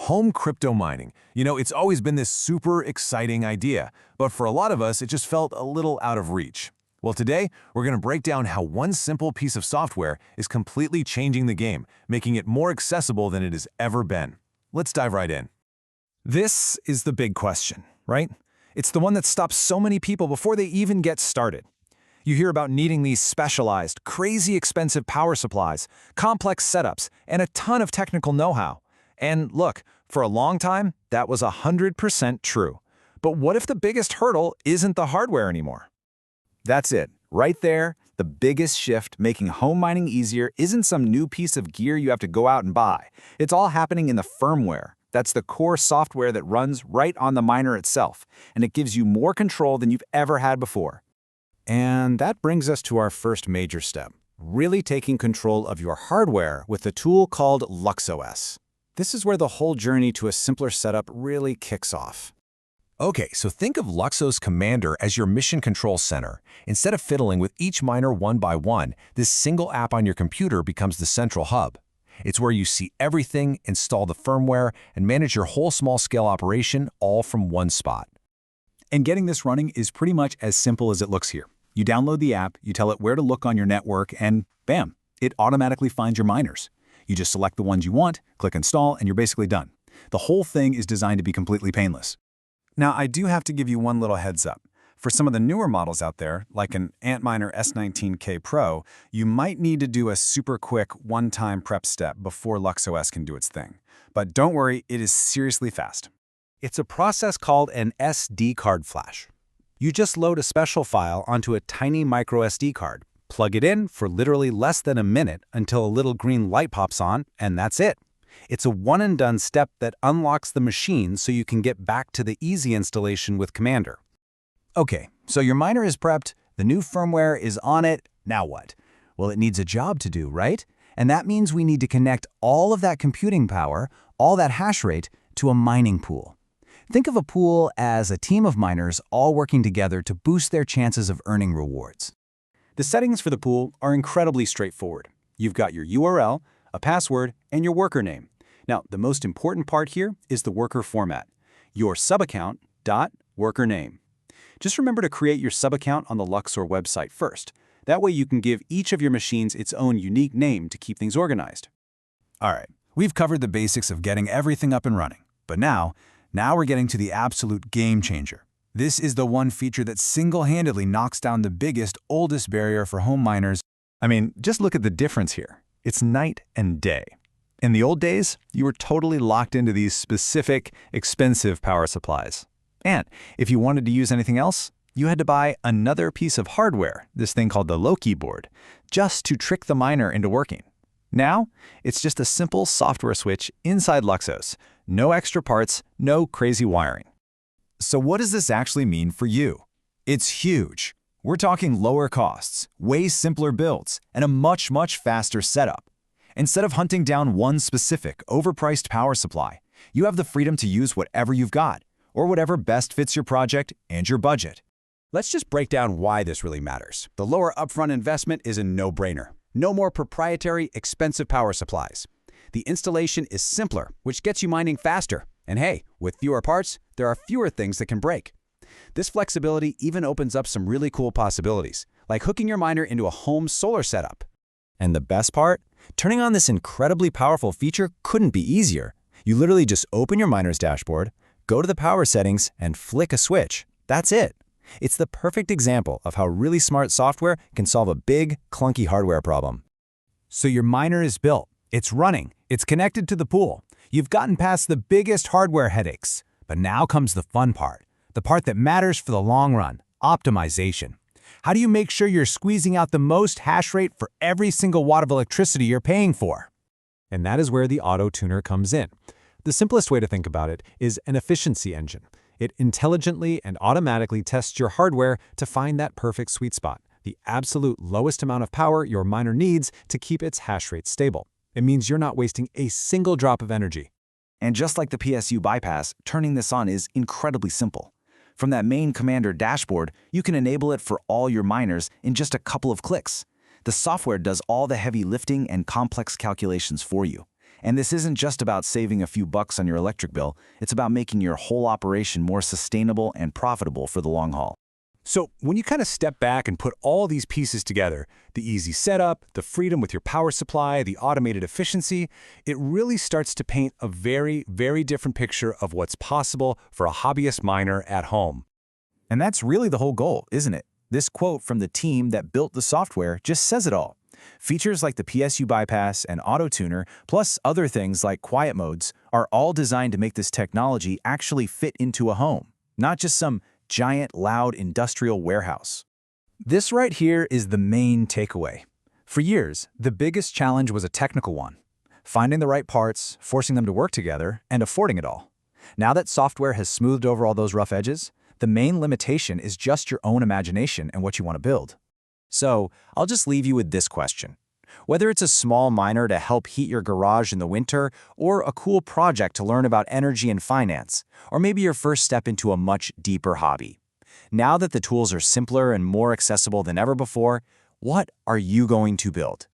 Home crypto mining. It's always been this super exciting idea, but for a lot of us, it just felt a little out of reach. Well, today, we're going to break down how one simple piece of software is completely changing the game, making it more accessible than it has ever been. Let's dive right in. This is the big question, right? It's the one that stops so many people before they even get started. You hear about needing these specialized, crazy expensive power supplies, complex setups, and a ton of technical know-how. And look, for a long time, that was 100% true. But what if the biggest hurdle isn't the hardware anymore? That's it. Right there, the biggest shift making home mining easier isn't some new piece of gear you have to go out and buy. It's all happening in the firmware. That's the core software that runs right on the miner itself, and it gives you more control than you've ever had before. And that brings us to our first major step, really taking control of your hardware with a tool called LuxOS. This is where the whole journey to a simpler setup really kicks off. Okay, so think of LuxOS Commander as your mission control center. Instead of fiddling with each miner one by one, this single app on your computer becomes the central hub. It's where you see everything, install the firmware, and manage your whole small-scale operation all from one spot. And getting this running is pretty much as simple as it looks here. You download the app, you tell it where to look on your network, and bam, it automatically finds your miners. You just select the ones you want, click install, and you're basically done. The whole thing is designed to be completely painless. Now, I do have to give you one little heads up. For some of the newer models out there, like an Antminer S19K Pro, you might need to do a super quick one-time prep step before LuxOS can do its thing. But don't worry, it is seriously fast. It's a process called an SD card flash. You just load a special file onto a tiny micro SD card, plug it in for literally less than a minute until a little green light pops on, and that's it. It's a one-and-done step that unlocks the machine so you can get back to the easy installation with Commander. Okay, so your miner is prepped, the new firmware is on it, now what? Well, it needs a job to do, right? And that means we need to connect all of that computing power, all that hash rate, to a mining pool. Think of a pool as a team of miners all working together to boost their chances of earning rewards. The settings for the pool are incredibly straightforward. You've got your URL, a password, and your worker name. Now, the most important part here is the worker format, your subaccount.workername. Just remember to create your subaccount on the Luxor website first. That way you can give each of your machines its own unique name to keep things organized. All right, we've covered the basics of getting everything up and running. But now we're getting to the absolute game changer. This is the one feature that single-handedly knocks down the biggest, oldest barrier for home miners. I mean, just look at the difference here. It's night and day. In the old days, you were totally locked into these specific, expensive power supplies. And if you wanted to use anything else, you had to buy another piece of hardware, this thing called the Loki board, just to trick the miner into working. Now, it's just a simple software switch inside LuxOS. No extra parts, no crazy wiring. So what does this actually mean for you? It's huge. We're talking lower costs, way simpler builds, and a much, much faster setup. Instead of hunting down one specific, overpriced power supply, you have the freedom to use whatever you've got, or whatever best fits your project and your budget. Let's just break down why this really matters. The lower upfront investment is a no-brainer. No more proprietary, expensive power supplies. The installation is simpler, which gets you mining faster. And hey, with fewer parts, there are fewer things that can break. This flexibility even opens up some really cool possibilities, like hooking your miner into a home solar setup. And the best part? Turning on this incredibly powerful feature couldn't be easier. You literally just open your miner's dashboard, go to the power settings, and flick a switch. That's it. It's the perfect example of how really smart software can solve a big, clunky hardware problem. So your miner is built, it's running, it's connected to the pool. You've gotten past the biggest hardware headaches. But now comes the fun part, the part that matters for the long run, optimization. How do you make sure you're squeezing out the most hash rate for every single watt of electricity you're paying for? And that is where the auto tuner comes in. The simplest way to think about it is an efficiency engine. It intelligently and automatically tests your hardware to find that perfect sweet spot, the absolute lowest amount of power your miner needs to keep its hash rate stable. It means you're not wasting a single drop of energy. And just like the PSU BYPASS, turning this on is incredibly simple. From that main Commander dashboard, you can enable it for all your miners in just a couple of clicks. The software does all the heavy lifting and complex calculations for you. And this isn't just about saving a few bucks on your electric bill, it's about making your whole operation more sustainable and profitable for the long haul. So when you kind of step back and put all these pieces together, the easy setup, the freedom with your power supply, the automated efficiency, it really starts to paint a very, very different picture of what's possible for a hobbyist miner at home. And that's really the whole goal, isn't it? This quote from the team that built the software just says it all. Features like the PSU BYPASS and Auto Tuner, plus other things like quiet modes, are all designed to make this technology actually fit into a home, not just some giant, loud industrial warehouse. This right here is the main takeaway. For years, the biggest challenge was a technical one: finding the right parts, forcing them to work together, and affording it all. Now that software has smoothed over all those rough edges, the main limitation is just your own imagination and what you want to build. So, I'll just leave you with this question. Whether it's a small miner to help heat your garage in the winter, or a cool project to learn about energy and finance, or maybe your first step into a much deeper hobby. Now that the tools are simpler and more accessible than ever before, what are you going to build?